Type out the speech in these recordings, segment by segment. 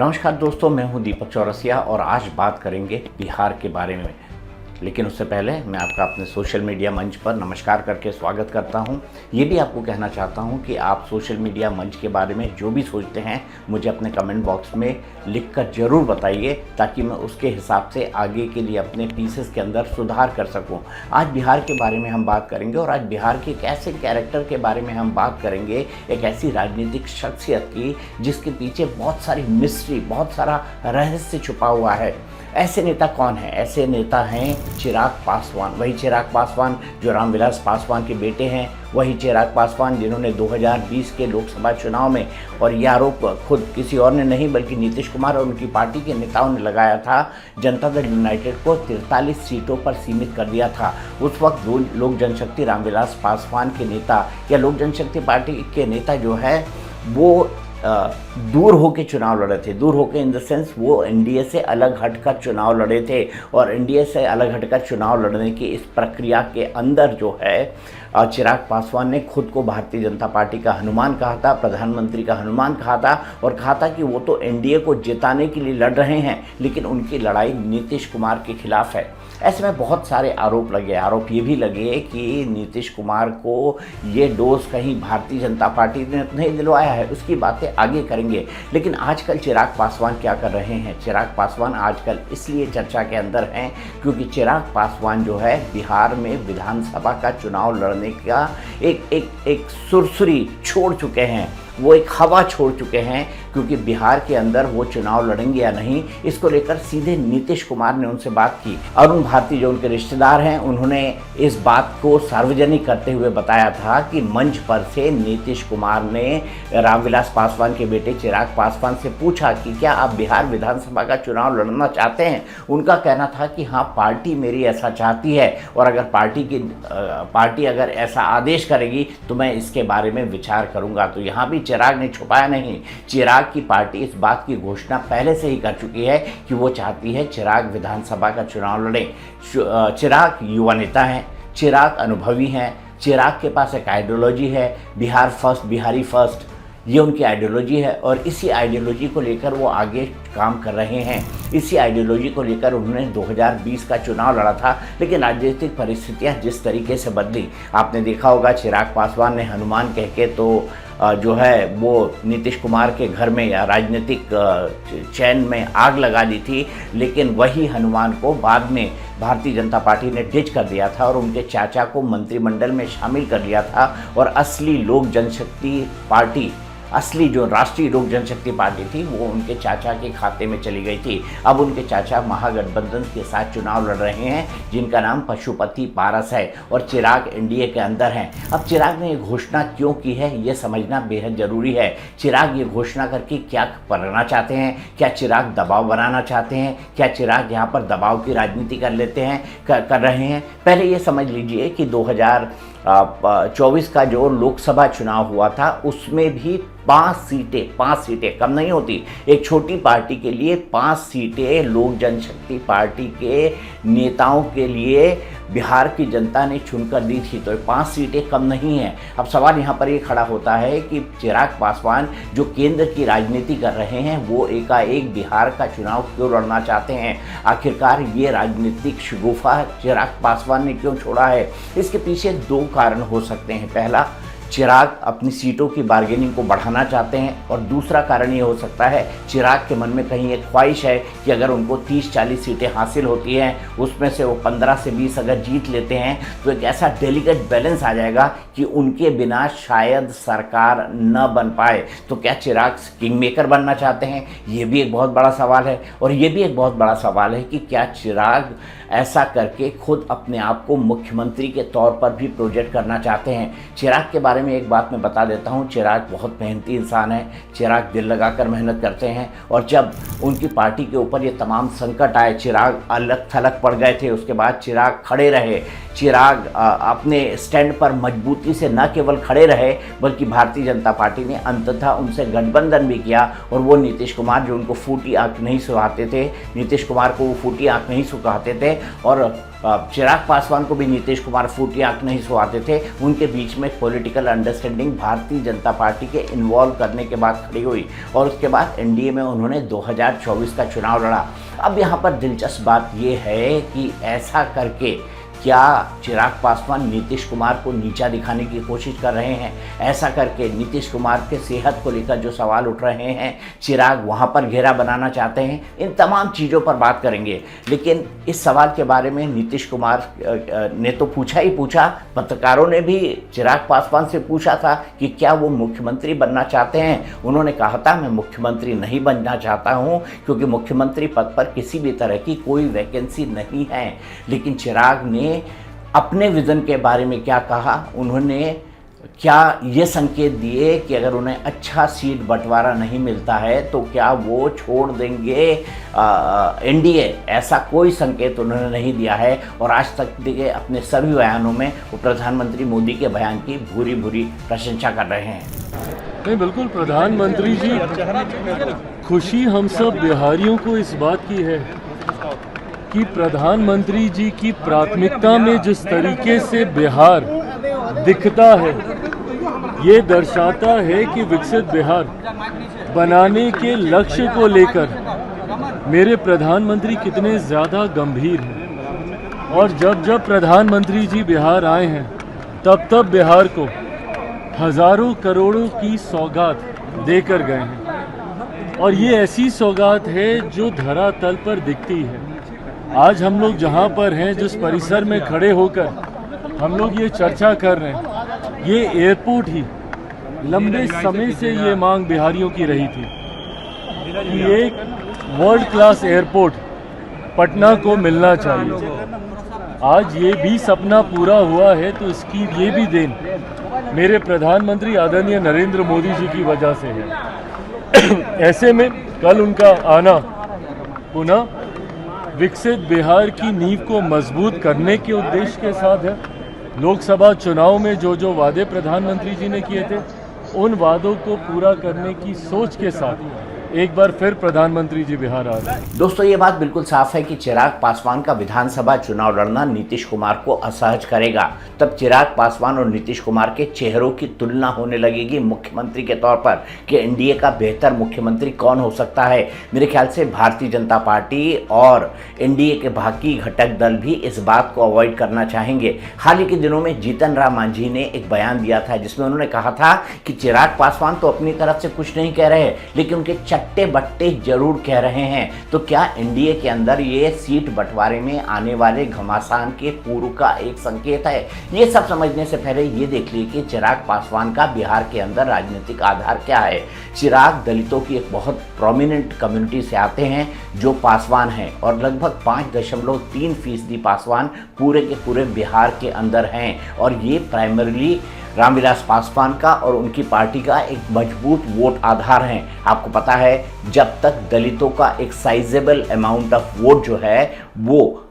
नमस्कार दोस्तों, मैं हूं दीपक चौरसिया और आज बात करेंगे बिहार के बारे में। लेकिन उससे पहले मैं आपका अपने सोशल मीडिया मंच पर नमस्कार करके स्वागत करता हूं। ये भी आपको कहना चाहता हूं कि आप सोशल मीडिया मंच के बारे में जो भी सोचते हैं मुझे अपने कमेंट बॉक्स में लिखकर ज़रूर बताइए, ताकि मैं उसके हिसाब से आगे के लिए अपने पीसेस के अंदर सुधार कर सकूं। आज बिहार के बारे में हम बात करेंगे और आज बिहार के एक ऐसे कैरेक्टर के बारे में हम बात करेंगे, एक ऐसी राजनीतिक शख्सियत की जिसके पीछे बहुत सारी मिस्ट्री, बहुत सारा रहस्य छुपा हुआ है। ऐसे नेता कौन है? ऐसे नेता हैं चिराग पासवान। वही चिराग पासवान जो रामविलास पासवान के बेटे हैं, वही चिराग पासवान जिन्होंने 2020 के लोकसभा चुनाव में, और ये आरोप खुद किसी और ने नहीं बल्कि नीतीश कुमार और उनकी पार्टी के नेताओं ने लगाया था, जनता दल यूनाइटेड को 43 सीटों पर सीमित कर दिया था। उस वक्त लोक जनशक्ति रामविलास पासवान के नेता या लोक जनशक्ति पार्टी के नेता जो है वो दूर होकर चुनाव लड़े थे। दूर होकर इन द सेंस वो एनडीए से अलग हटकर चुनाव लड़े थे, और एनडीए से अलग हटकर चुनाव लड़ने की इस प्रक्रिया के अंदर जो है चिराग पासवान ने खुद को भारतीय जनता पार्टी का हनुमान कहा था, प्रधानमंत्री का हनुमान कहा था, और कहा था कि वो तो एनडीए को जिताने के लिए लड़ रहे हैं, लेकिन उनकी लड़ाई नीतीश कुमार के खिलाफ है। ऐसे में बहुत सारे आरोप लगे। आरोप ये भी लगे कि नीतीश कुमार को ये डोज कहीं भारतीय जनता पार्टी ने नहीं दिलवाया है। उसकी बातें आगे करेंगे। लेकिन आजकल चिराग पासवान क्या कर रहे हैं? चिराग पासवान आजकल इसलिए चर्चा के अंदर हैं क्योंकि चिराग पासवान जो है बिहार में विधानसभा का चुनाव लड़ने का एक सुरसुरी छोड़ चुके हैं। वो एक हवा छोड़ चुके हैं, क्योंकि बिहार के अंदर वो चुनाव लड़ेंगे या नहीं, इसको लेकर सीधे नीतीश कुमार ने उनसे बात की। अरुण भारती जो उनके रिश्तेदार हैं, उन्होंने इस बात को सार्वजनिक करते हुए बताया था कि मंच पर से नीतीश कुमार ने रामविलास पासवान के बेटे चिराग पासवान से पूछा कि क्या आप बिहार विधानसभा का चुनाव लड़ना चाहते हैं। उनका कहना था कि हाँ, पार्टी मेरी ऐसा चाहती है, और अगर पार्टी अगर ऐसा आदेश करेगी तो मैं इसके बारे में विचार करूँगा। तो यहाँ भी चिराग ने छुपाया नहीं। चिराग की पार्टी इस बात की घोषणा पहले से ही कर चुकी है कि वो चाहती है चिराग विधानसभा का चुनाव लड़े। चिराग युवा नेता हैं, चिराग अनुभवी हैं, चिराग के पास एक आइडियोलॉजी है, बिहार फर्स्ट, बिहारी फर्स्ट, ये उनकी आइडियोलॉजी है, और इसी आइडियोलॉजी को लेकर वो आगे काम कर रहे हैं। इसी आइडियोलॉजी को लेकर उन्होंने 2020 का चुनाव लड़ा था। लेकिन राजनीतिक परिस्थितियां जिस तरीके से बदली, आपने देखा होगा चिराग पासवान ने हनुमान कह के तो जो है वो नीतीश कुमार के घर में या राजनीतिक चैन में आग लगा दी थी। लेकिन वही हनुमान को बाद में भारतीय जनता पार्टी ने डिच कर दिया था और उनके चाचा को मंत्रिमंडल में शामिल कर लिया था, और असली लोक जनशक्ति पार्टी, असली जो राष्ट्रीय लोक जनशक्ति पार्टी थी, वो उनके चाचा के खाते में चली गई थी। अब उनके चाचा महागठबंधन के साथ चुनाव लड़ रहे हैं, जिनका नाम पशुपति पारस है, और चिराग एनडीए के अंदर हैं। अब चिराग ने ये घोषणा क्यों की है, ये समझना बेहद ज़रूरी है। चिराग ये घोषणा करके क्या करना चाहते हैं? क्या चिराग दबाव बनाना चाहते हैं? क्या चिराग यहाँ पर दबाव की राजनीति कर लेते हैं, कर रहे हैं? पहले ये समझ लीजिए कि 2024 का जो लोकसभा चुनाव हुआ था, उसमें भी 5 सीटें कम नहीं होती। एक छोटी पार्टी के लिए 5 सीटें लोक जनशक्ति पार्टी के नेताओं के लिए बिहार की जनता ने चुनकर दी थी, तो 5 सीटें कम नहीं हैं। अब सवाल यहाँ पर ये खड़ा होता है कि चिराग पासवान जो केंद्र की राजनीति कर रहे हैं, वो एकाएक बिहार का चुनाव क्यों लड़ना चाहते हैं? आखिरकार ये राजनीतिक शगुफा चिराग पासवान ने क्यों छोड़ा है? इसके पीछे 2 कारण हो सकते हैं। पहला, चिराग अपनी सीटों की बार्गेनिंग को बढ़ाना चाहते हैं, और दूसरा कारण ये हो सकता है चिराग के मन में कहीं एक ख्वाहिश है कि अगर उनको 30-40 सीटें हासिल होती हैं, उसमें से वो 15 से 20 अगर जीत लेते हैं, तो एक ऐसा डेलिकेट बैलेंस आ जाएगा कि उनके बिना शायद सरकार न बन पाए। तो क्या चिराग किंग मेकर बनना चाहते हैं? ये भी एक बहुत बड़ा सवाल है। और ये भी एक बहुत बड़ा सवाल है कि क्या चिराग ऐसा करके खुद अपने आप को मुख्यमंत्री के तौर पर भी प्रोजेक्ट करना चाहते हैं? चिराग के बारे में एक बात मैं बता देता हूं, चिराग बहुत मेहनती इंसान है। चिराग दिल लगाकर मेहनत करते हैं, और जब उनकी पार्टी के ऊपर ये तमाम संकट आए, चिराग अलग थलग पड़ गए थे, उसके बाद चिराग खड़े रहे। चिराग अपने स्टैंड पर मजबूती से न केवल खड़े रहे, बल्कि भारतीय जनता पार्टी ने अंततः उनसे गठबंधन भी किया, और वो नीतीश कुमार जो उनको फूटी आंख नहीं सुहाते थे, नीतीश कुमार को वो फूटी आंख नहीं सुहाते थे, और चिराग पासवान को भी नीतीश कुमार फूटी आंख नहीं सुहाते थे। उनके बीच में political understanding Bharatiya Janata party के इन्वॉल्व करने के बाद खड़ी हुई और उसके बाद एनडीए में उन्होंने 2024 का चुनाव लड़ा। अब यहाँ पर दिलचस्प बात ये है कि ऐसा करके क्या चिराग पासवान नीतीश कुमार को नीचा दिखाने की कोशिश कर रहे हैं? ऐसा करके नीतीश कुमार के सेहत को लेकर जो सवाल उठ रहे हैं, चिराग वहां पर घेरा बनाना चाहते हैं? इन तमाम चीज़ों पर बात करेंगे। लेकिन इस सवाल के बारे में नीतीश कुमार ने तो पूछा ही पूछा, पत्रकारों ने भी चिराग पासवान से पूछा था कि क्या वो मुख्यमंत्री बनना चाहते हैं। उन्होंने कहा था मैं मुख्यमंत्री नहीं बनना चाहता हूँ क्योंकि मुख्यमंत्री पद पर किसी भी तरह की कोई वैकेंसी नहीं है। लेकिन चिराग ने अपने विजन के बारे में क्या कहा, उन्होंने क्या ये संकेत दिए कि अगर उन्हें अच्छा सीट बंटवारा नहीं मिलता है तो क्या वो छोड़ देंगे एनडीए? ऐसा कोई संकेत उन्होंने नहीं दिया है और आज तक के अपने सभी बयानों में वो प्रधानमंत्री मोदी के बयान की भूरी भूरी प्रशंसा कर रहे हैं। नहीं, बिल्कुल प्रधानमंत्री जी, खुशी हम सब बिहारियों को इस बात की है कि प्रधानमंत्री जी की प्राथमिकता में जिस तरीके से बिहार दिखता है, ये दर्शाता है कि विकसित बिहार बनाने के लक्ष्य को लेकर मेरे प्रधानमंत्री कितने ज़्यादा गंभीर हैं। और जब जब प्रधानमंत्री जी बिहार आए हैं तब तब बिहार को हज़ारों करोड़ों की सौगात देकर गए हैं और ये ऐसी सौगात है जो धरातल पर दिखती है। आज हम लोग जहाँ पर हैं, जिस परिसर में खड़े होकर हम लोग ये चर्चा कर रहे हैं, ये एयरपोर्ट ही लंबे समय से ये मांग बिहारियों की रही थी कि एक वर्ल्ड क्लास एयरपोर्ट पटना को मिलना चाहिए। आज ये भी सपना पूरा हुआ है तो इसकी ये भी देन मेरे प्रधानमंत्री आदरणीय नरेंद्र मोदी जी की वजह से है। ऐसे में कल उनका आना पुनः विकसित बिहार की नींव को मजबूत करने के उद्देश्य के साथ है। लोकसभा चुनाव में जो जो वादे प्रधानमंत्री जी ने किए थे, उन वादों को पूरा करने की सोच के साथ एक बार फिर प्रधानमंत्री जी बिहार आ रहे हैं। दोस्तों, ये बात बिल्कुल साफ है कि चिराग पासवान का विधानसभा चुनाव लड़ना नीतीश कुमार को असहज करेगा। तब चिराग पासवान और नीतीश कुमार के चेहरों की तुलना होने लगेगी मुख्यमंत्री के तौर पर कि एनडीए का बेहतर मुख्यमंत्री कौन हो सकता है। मेरे ख्याल से भारतीय जनता पार्टी और एनडीए के बाकी घटक दल भी इस बात को अवॉइड करना चाहेंगे। हाल ही के दिनों में जीतन राम मांझी ने एक बयान दिया था जिसमें उन्होंने कहा था कि चिराग पासवान तो अपनी तरफ से कुछ नहीं कह रहे, लेकिन उनके चट्टे बट्टे जरूर कह रहे हैं। तो क्या एनडीए के अंदर ये सीट बंटवारे में आने वाले घमासान के पूर्व का एक संकेत है? ये सब समझने से पहले ये देख लीजिए कि चिराग पासवान का बिहार के अंदर राजनीतिक आधार क्या है। चिराग दलितों की एक बहुत प्रोमिनेंट कम्युनिटी से आते हैं जो पासवान हैं और लगभग 5.3% पासवान पूरे के पूरे बिहार के अंदर हैं और ये प्राइमरीली रामविलास पासवान का और उनकी पार्टी का एक मजबूत वोट आधार है। आपको पता है जब तक दलितों का एक साइजेबल अमाउंट ऑफ वोट जो है वो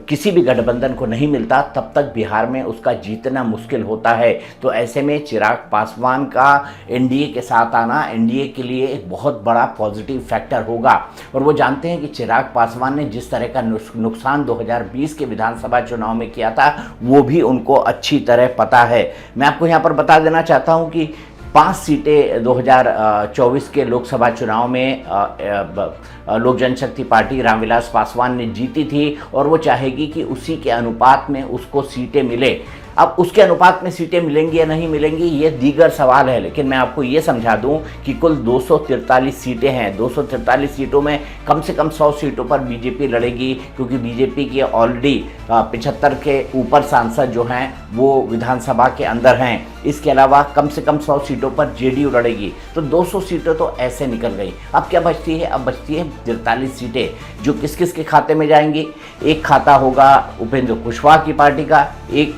किसी भी गठबंधन को नहीं मिलता, तब तक बिहार में उसका जीतना मुश्किल होता है। तो ऐसे में चिराग पासवान का एनडीए के साथ आना एनडीए के लिए एक बहुत बड़ा पॉजिटिव फैक्टर होगा। और वो जानते हैं कि चिराग पासवान ने जिस तरह का नुकसान 2020 के विधानसभा चुनाव में किया था वो भी उनको अच्छी तरह पता है। मैं आपको यहाँ पर बता देना चाहता हूँ कि 5 सीटें 2024 के लोकसभा चुनाव में लोक जनशक्ति पार्टी रामविलास पासवान ने जीती थी और वो चाहेगी कि उसी के अनुपात में उसको सीटें मिले। अब उसके अनुपात में सीटें मिलेंगी या नहीं मिलेंगी ये दीगर सवाल है, लेकिन मैं आपको ये समझा दूं कि कुल 243 सीटें हैं। 243 सीटों में कम से कम 100 सीटों पर बीजेपी लड़ेगी क्योंकि बीजेपी के ऑलरेडी 75 के ऊपर सांसद जो हैं वो विधानसभा के अंदर हैं। इसके अलावा कम से कम 100 सीटों पर जेडीयू लड़ेगी, तो 200 सीटें तो ऐसे निकल गई। अब क्या बचती है? अब बचती है 43 सीटें जो किस किस के खाते में जाएंगी। एक खाता होगा उपेंद्र कुशवाहा की पार्टी का, एक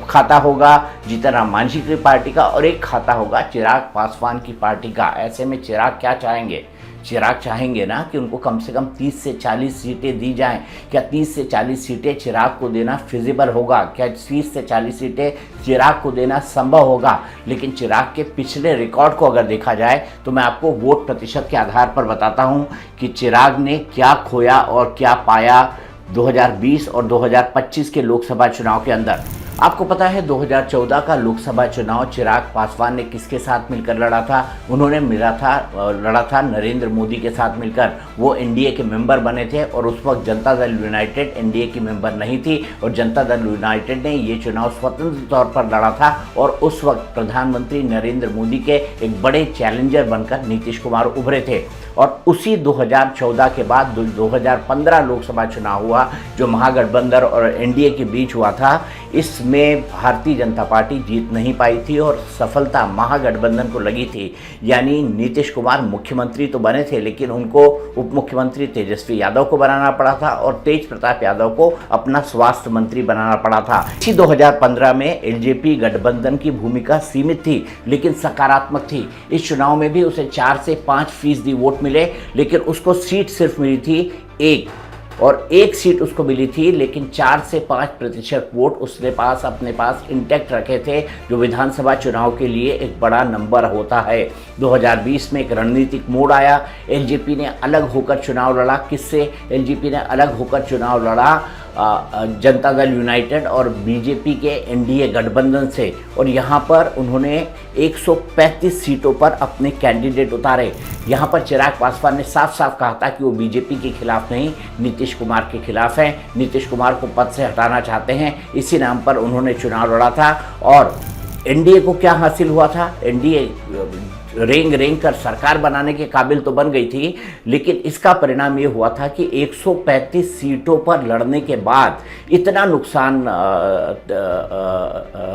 खाता होगा जीतन राम मांझी की पार्टी का और एक खाता होगा चिराग पासवान की पार्टी का। ऐसे में चिराग क्या चाहेंगे? चिराग चाहेंगे ना कि उनको कम से कम 30 से 40 सीटें दी जाएं। क्या 30 से 40 सीटें चिराग को देना फिजिबल होगा? क्या 30 से 40 सीटें चिराग को देना संभव होगा? लेकिन चिराग के पिछले रिकॉर्ड को अगर देखा जाए तो मैं आपको वोट प्रतिशत के आधार पर बताता हूं कि चिराग ने क्या खोया और क्या पाया 2020 और 2025 के लोकसभा चुनाव के अंदर। आपको पता है 2014 का लोकसभा चुनाव चिराग पासवान ने किसके साथ मिलकर लड़ा था? उन्होंने लड़ा था नरेंद्र मोदी के साथ मिलकर। वो एनडीए के मेंबर बने थे और उस वक्त जनता दल यूनाइटेड एनडीए की मेंबर नहीं थी और जनता दल यूनाइटेड ने ये चुनाव स्वतंत्र तौर पर लड़ा था और उस वक्त प्रधानमंत्री नरेंद्र मोदी के एक बड़े चैलेंजर बनकर नीतीश कुमार उभरे थे। और उसी 2014 के बाद 2015 लोकसभा चुनाव हुआ जो महागठबंधन और एनडीए के बीच हुआ था। इसमें भारतीय जनता पार्टी जीत नहीं पाई थी और सफलता महागठबंधन को लगी थी। यानी नीतीश कुमार मुख्यमंत्री तो बने थे लेकिन उनको उप मुख्यमंत्री तेजस्वी यादव को बनाना पड़ा था और तेज प्रताप यादव को अपना स्वास्थ्य मंत्री बनाना पड़ा था। इसी 2015 में एलजेपी गठबंधन की भूमिका सीमित थी लेकिन सकारात्मक थी। इस चुनाव में भी उसे 4 से 5% वोट मिले लेकिन उसको सीट सिर्फ मिली थी एक सीट उसको मिली थी लेकिन 4 से 5% वोट उसने अपने पास इंटैक्ट रखे थे, जो विधानसभा चुनाव के लिए एक बड़ा नंबर होता है। 2020 में एक रणनीतिक मोड़ आया। एलजेपी ने अलग होकर चुनाव लड़ा। किससे? एलजेपी ने अलग होकर चुनाव लड़ा जनता दल यूनाइटेड और बीजेपी के एनडीए गठबंधन से और यहाँ पर उन्होंने 135 सीटों पर अपने कैंडिडेट उतारे। यहाँ पर चिराग पासवान ने साफ साफ कहा था कि वो बीजेपी के खिलाफ नहीं, नीतीश कुमार के खिलाफ हैं, नीतीश कुमार को पद से हटाना चाहते हैं। इसी नाम पर उन्होंने चुनाव लड़ा था। और एनडीए को क्या हासिल हुआ था? एनडीए रेंग कर सरकार बनाने के काबिल तो बन गई थी लेकिन इसका परिणाम ये हुआ था कि 135 सीटों पर लड़ने के बाद इतना नुकसान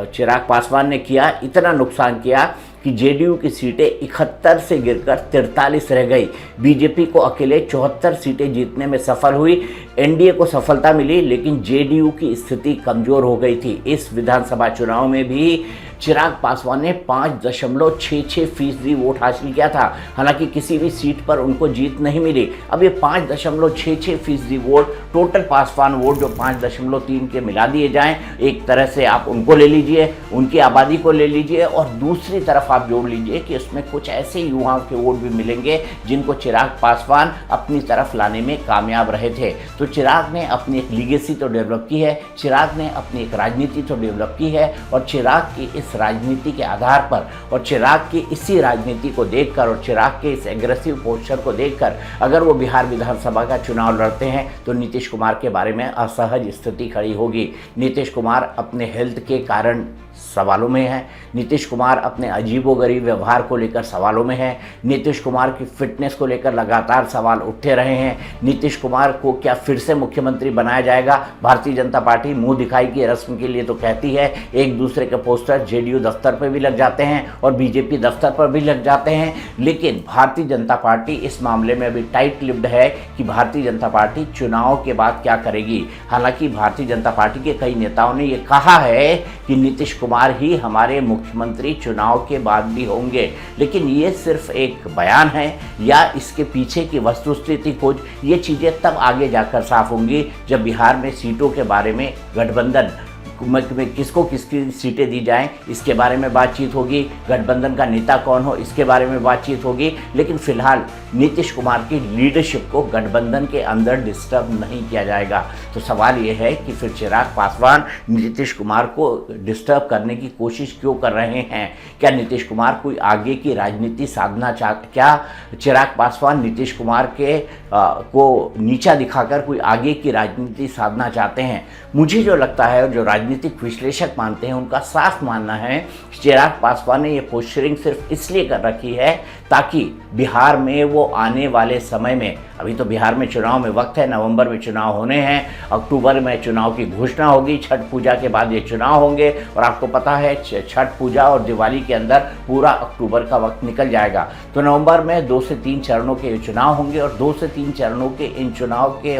चिराग पासवान ने किया, इतना नुकसान किया कि जेडीयू की सीटें 71 से गिरकर 43 रह गई। बीजेपी को अकेले 74 सीटें जीतने में सफल हुई। एनडीए को सफलता मिली लेकिन जेडीयू की स्थिति कमजोर हो गई थी। इस विधानसभा चुनाव में भी चिराग पासवान ने 5.66% वोट हासिल किया था। हालांकि किसी भी सीट पर उनको जीत नहीं मिली। अब ये 5.66% वोट टोटल पासवान वोट जो 5.3 के मिला दिए जाएं, एक तरह से आप उनको ले लीजिए, उनकी आबादी को ले लीजिए और दूसरी तरफ आप जोड़ लीजिए कि उसमें कुछ ऐसे युवाओं के वोट भी मिलेंगे जिनको चिराग पासवान अपनी तरफ लाने में कामयाब रहे थे। तो चिराग ने अपनी एक लीगेसी तो डेवलप की है, चिराग ने अपनी एक राजनीति तो डेवलप की है और चिराग की इस राजनीति के आधार पर और चिराग की इसी राजनीति को देखकर और चिराग के इस एग्रेसिव पोस्चर को देखकर अगर वो बिहार विधानसभा का चुनाव लड़ते हैं तो नीतीश कुमार के बारे में असहज स्थिति खड़ी होगी। नीतीश कुमार अपने हेल्थ के कारण सवालों में है। नीतीश कुमार अपने अजीबोगरीब व्यवहार को लेकर सवालों में है। नीतीश कुमार की फिटनेस को लेकर लगातार सवाल उठते रहे हैं। नीतीश कुमार को क्या फिर से मुख्यमंत्री बनाया जाएगा? भारतीय जनता पार्टी मुंह दिखाई की रस्म के लिए तो कहती है, एक दूसरे के पोस्टर जेडीयू दफ्तर पर भी लग जाते हैं और बीजेपी दफ्तर पर भी लग जाते हैं, लेकिन भारतीय जनता पार्टी इस मामले में अभी टाइट लिप्ड है कि भारतीय जनता पार्टी चुनाव के बाद क्या करेगी। हालांकि भारतीय जनता पार्टी के कई नेताओं ने ये कहा है कि नीतीश कुमार ही हमारे मुख्यमंत्री चुनाव के बाद भी होंगे, लेकिन ये सिर्फ एक बयान है या इसके पीछे की वस्तुस्थिति खोज, ये चीज़ें तब आगे जाकर साफ होंगी जब बिहार में सीटों के बारे में गठबंधन में किसको किसकी सीटें दी जाएं इसके बारे में बातचीत होगी, गठबंधन का नेता कौन हो इसके बारे में बातचीत होगी। लेकिन फिलहाल नीतीश कुमार की लीडरशिप को गठबंधन के अंदर डिस्टर्ब नहीं किया जाएगा। तो सवाल ये है कि फिर चिराग पासवान नीतीश कुमार को डिस्टर्ब करने की कोशिश क्यों कर रहे हैं? क्या नीतीश कुमार कोई आगे की राजनीति साधना क्या चिराग पासवान नीतीश कुमार के को नीचा दिखाकर कोई आगे की राजनीति साधना चाहते हैं? मुझे जो लगता है, जो राजनीतिक विश्लेषक मानते हैं, उनका साफ मानना है चिराग पासवान ने ये पोस्चरिंग सिर्फ इसलिए कर रखी है ताकि बिहार में वो आने वाले समय में, अभी तो बिहार में चुनाव में वक्त है, नवंबर में चुनाव होने हैं, अक्टूबर में चुनाव की घोषणा होगी, छठ पूजा के बाद ये चुनाव होंगे और आपको पता है छठ पूजा और दिवाली के अंदर पूरा अक्टूबर का वक्त निकल जाएगा। तो नवंबर में 2 से 3 चरणों के चुनाव होंगे और 2 से 3 चरणों के इन चुनाव के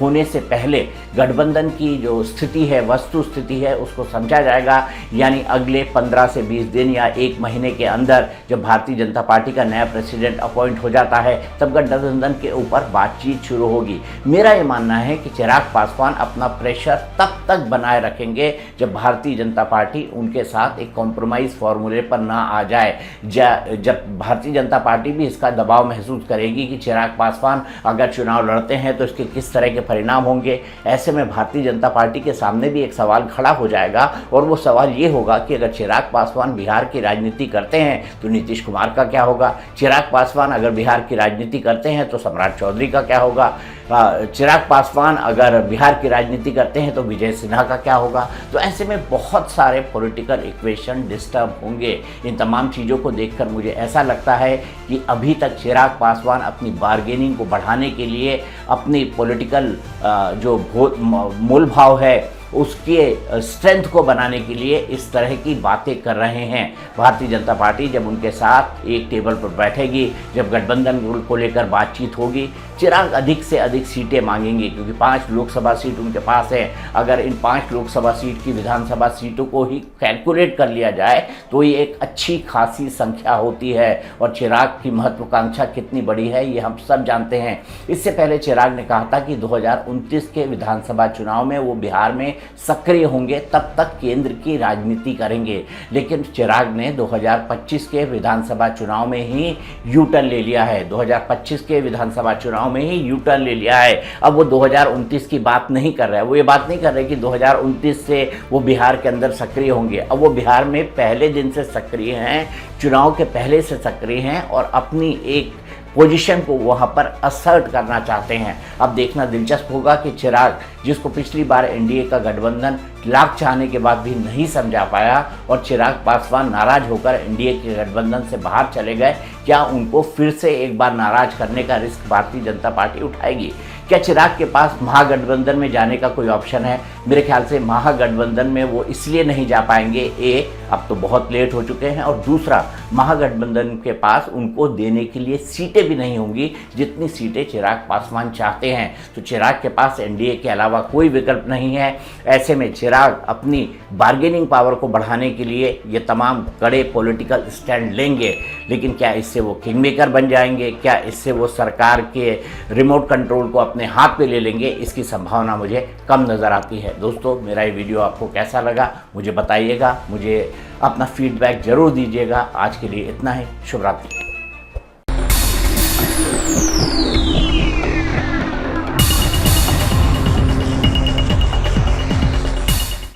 होने से पहले गठबंधन की जो स्थिति है, वस्तु स्थिति है, उसको समझा जाएगा। यानी अगले 15 से 20 दिन या 1 महीने के अंदर जब भारतीय जनता पार्टी का नया प्रेसिडेंट अपॉइंट हो जाता है तब गठबंधन के ऊपर बातचीत शुरू होगी। मेरा ये मानना है कि चिराग पासवान अपना प्रेशर तब तक बनाए रखेंगे जब भारतीय जनता पार्टी उनके साथ एक कॉम्प्रोमाइज़ फॉर्मूले पर ना आ जाए। जब भारतीय जनता पार्टी भी इसका दबाव महसूस करेगी कि चिराग पासवान अगर चुनाव लड़ते हैं तो इसके किस तरह के परिणाम होंगे। ऐसे में भारतीय जनता पार्टी के सामने भी एक सवाल खड़ा हो जाएगा और वो सवाल ये होगा कि अगर चिराग पासवान बिहार की राजनीति करते हैं तो नीतीश कुमार का क्या होगा, चिराग पासवान अगर बिहार की राजनीति करते हैं तो सम्राट चौधरी का क्या होगा, चिराग पासवान अगर बिहार की राजनीति करते हैं तो विजय सिन्हा का क्या होगा। तो ऐसे में बहुत सारे पॉलिटिकल इक्वेशन डिस्टर्ब होंगे। इन तमाम चीज़ों को देखकर मुझे ऐसा लगता है कि अभी तक चिराग पासवान अपनी बार्गेनिंग को बढ़ाने के लिए, अपनी पॉलिटिकल जो मूल भाव है उसके स्ट्रेंथ को बनाने के लिए इस तरह की बातें कर रहे हैं। भारतीय जनता पार्टी जब उनके साथ एक टेबल पर बैठेगी, जब गठबंधन को लेकर बातचीत होगी, चिराग अधिक से अधिक सीटें मांगेंगे क्योंकि 5 लोकसभा सीट उनके पास है। अगर इन 5 लोकसभा सीट की विधानसभा सीटों को ही कैलकुलेट कर लिया जाए तो ये एक अच्छी खासी संख्या होती है और चिराग की महत्वाकांक्षा कितनी बड़ी है ये हम सब जानते हैं। इससे पहले चिराग ने कहा था कि 2029 के विधानसभा चुनाव में वो बिहार में सक्रिय होंगे, तब तक केंद्र की राजनीति करेंगे। लेकिन चिराग ने 2025 के विधानसभा चुनाव में ही यू टर्न ले लिया है। 2025 के विधानसभा चुनाव में ही यू टर्न ले लिया है। अब वो 2029 की बात नहीं कर रहा है। वो ये बात नहीं कर रहे कि 2029 से वो बिहार के अंदर सक्रिय होंगे। अब वो बिहार में पहले दिन से सक्रिय हैं, चुनाव के पहले से सक्रिय हैं और अपनी एक पोजीशन को वहाँ पर असर्ट करना चाहते हैं। अब देखना दिलचस्प होगा कि चिराग, जिसको पिछली बार एनडीए का गठबंधन लाख चाहने के बाद भी नहीं समझा पाया और चिराग पासवान नाराज होकर एनडीए के गठबंधन से बाहर चले गए, क्या उनको फिर से एक बार नाराज करने का रिस्क भारतीय जनता पार्टी उठाएगी? क्या चिराग के पास महागठबंधन में जाने का कोई ऑप्शन है? मेरे ख्याल से महागठबंधन में वो इसलिए नहीं जा पाएंगे, अब तो बहुत लेट हो चुके हैं, और दूसरा महागठबंधन के पास उनको देने के लिए सीटें भी नहीं होंगी जितनी सीटें चिराग पासवान चाहते हैं। तो चिराग के पास एनडीए के अलावा कोई विकल्प नहीं है। ऐसे में चिराग अपनी बार्गेनिंग पावर को बढ़ाने के लिए ये तमाम कड़े पॉलिटिकल स्टैंड लेंगे, लेकिन क्या इससे वो किंग मेकर बन जाएंगे? क्या इससे वो सरकार के रिमोट कंट्रोल को अपने हाथ पे ले लेंगे? इसकी संभावना मुझे कम नज़र आती है। दोस्तों, मेरा ये वीडियो आपको कैसा लगा मुझे बताइएगा, मुझे अपना फीडबैक ज़रूर दीजिएगा। आज के लिए इतना ही। शुभ रात्रि।